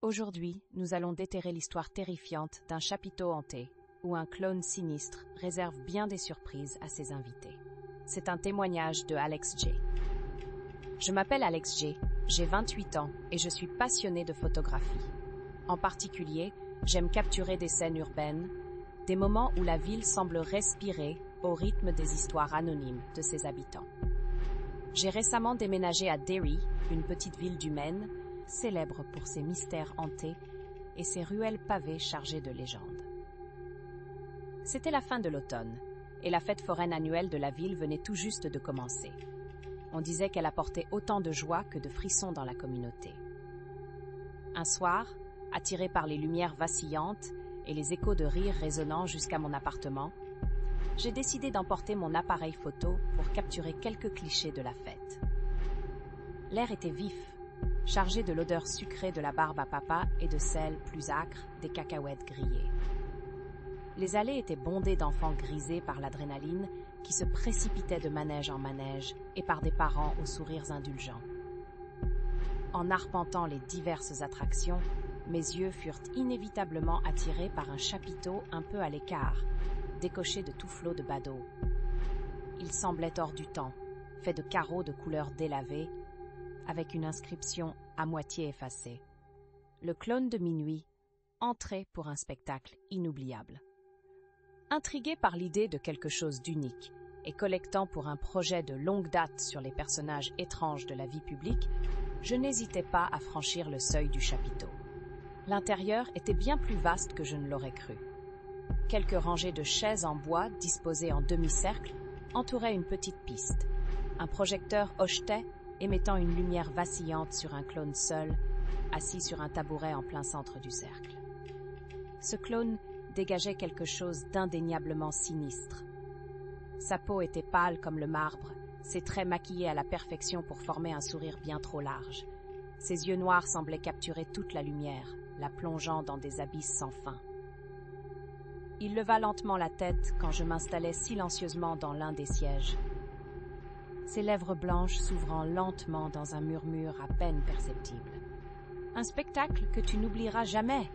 Aujourd'hui, nous allons déterrer l'histoire terrifiante d'un chapiteau hanté, où un clone sinistre réserve bien des surprises à ses invités. C'est un témoignage de Alex J. Je m'appelle Alex J, j'ai 28 ans et je suis passionné de photographie. En particulier, j'aime capturer des scènes urbaines, des moments où la ville semble respirer au rythme des histoires anonymes de ses habitants. J'ai récemment déménagé à Derry, une petite ville du Maine, célèbre pour ses mystères hantés et ses ruelles pavées chargées de légendes. C'était la fin de l'automne, et la fête foraine annuelle de la ville venait tout juste de commencer. On disait qu'elle apportait autant de joie que de frissons dans la communauté. Un soir, attiré par les lumières vacillantes et les échos de rires résonnant jusqu'à mon appartement, j'ai décidé d'emporter mon appareil photo pour capturer quelques clichés de la fête. L'air était vif, chargé de l'odeur sucrée de la barbe à papa et de celle plus âcre des cacahuètes grillées. Les allées étaient bondées d'enfants grisés par l'adrénaline qui se précipitaient de manège en manège et par des parents aux sourires indulgents. En arpentant les diverses attractions, mes yeux furent inévitablement attirés par un chapiteau un peu à l'écart, décoché de tout flot de badauds. Il semblait hors du temps, fait de carreaux de couleur délavée, avec une inscription à moitié effacée. Le clone de minuit entrait pour un spectacle inoubliable. Intrigué par l'idée de quelque chose d'unique et collectant pour un projet de longue date sur les personnages étranges de la vie publique, je n'hésitais pas à franchir le seuil du chapiteau. L'intérieur était bien plus vaste que je ne l'aurais cru. Quelques rangées de chaises en bois disposées en demi-cercle entouraient une petite piste. Un projecteur hochetait, émettant une lumière vacillante sur un clone seul, assis sur un tabouret en plein centre du cercle. Ce clone dégageait quelque chose d'indéniablement sinistre. Sa peau était pâle comme le marbre, ses traits maquillés à la perfection pour former un sourire bien trop large. Ses yeux noirs semblaient capturer toute la lumière, la plongeant dans des abysses sans fin. Il leva lentement la tête quand je m'installais silencieusement dans l'un des sièges. Ses lèvres blanches s'ouvrant lentement dans un murmure à peine perceptible. « Un spectacle que tu n'oublieras jamais !»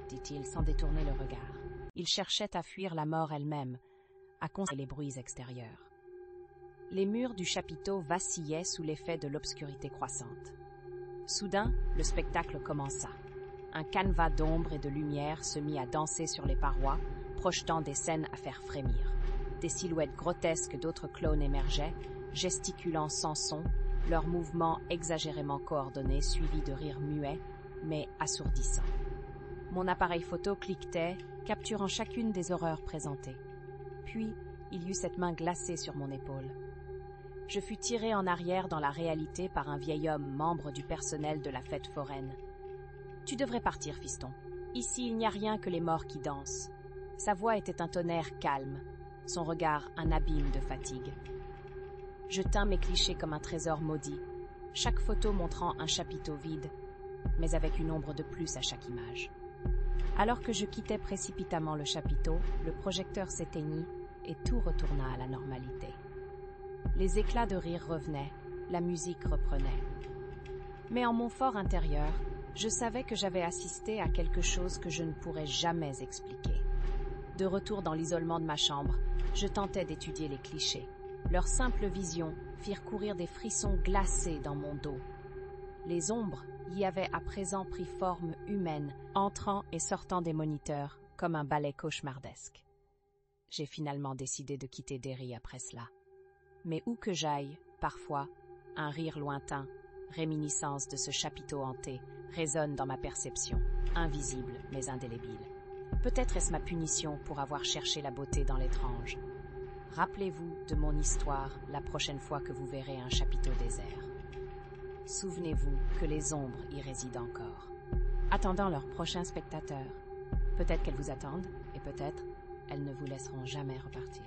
dit-il sans détourner le regard. Il cherchait à fuir la mort elle-même, à constater les bruits extérieurs. Les murs du chapiteau vacillaient sous l'effet de l'obscurité croissante. Soudain, le spectacle commença. Un canevas d'ombre et de lumière se mit à danser sur les parois, projetant des scènes à faire frémir. Des silhouettes grotesques d'autres clones émergeaient, gesticulant sans son, leurs mouvements exagérément coordonnés suivis de rires muets, mais assourdissants. Mon appareil photo cliquetait, capturant chacune des horreurs présentées. Puis, il y eut cette main glacée sur mon épaule. Je fus tiré en arrière dans la réalité par un vieil homme membre du personnel de la fête foraine. « Tu devrais partir, fiston. Ici, il n'y a rien que les morts qui dansent. » Sa voix était un tonnerre calme, son regard un abîme de fatigue. Je tins mes clichés comme un trésor maudit, chaque photo montrant un chapiteau vide, mais avec une ombre de plus à chaque image. Alors que je quittais précipitamment le chapiteau, le projecteur s'éteignit et tout retourna à la normalité. Les éclats de rire revenaient, la musique reprenait. Mais en mon fort intérieur, je savais que j'avais assisté à quelque chose que je ne pourrais jamais expliquer. De retour dans l'isolement de ma chambre, je tentais d'étudier les clichés. Leurs simples visions firent courir des frissons glacés dans mon dos. Les ombres y avaient à présent pris forme humaine, entrant et sortant des moniteurs, comme un ballet cauchemardesque. J'ai finalement décidé de quitter Derry après cela. Mais où que j'aille, parfois, un rire lointain, réminiscence de ce chapiteau hanté, résonne dans ma perception, invisible mais indélébile. Peut-être est-ce ma punition pour avoir cherché la beauté dans l'étrange. Rappelez-vous de mon histoire la prochaine fois que vous verrez un chapiteau désert. Souvenez-vous que les ombres y résident encore. Attendant leurs prochains spectateurs, peut-être qu'elles vous attendent et peut-être elles ne vous laisseront jamais repartir.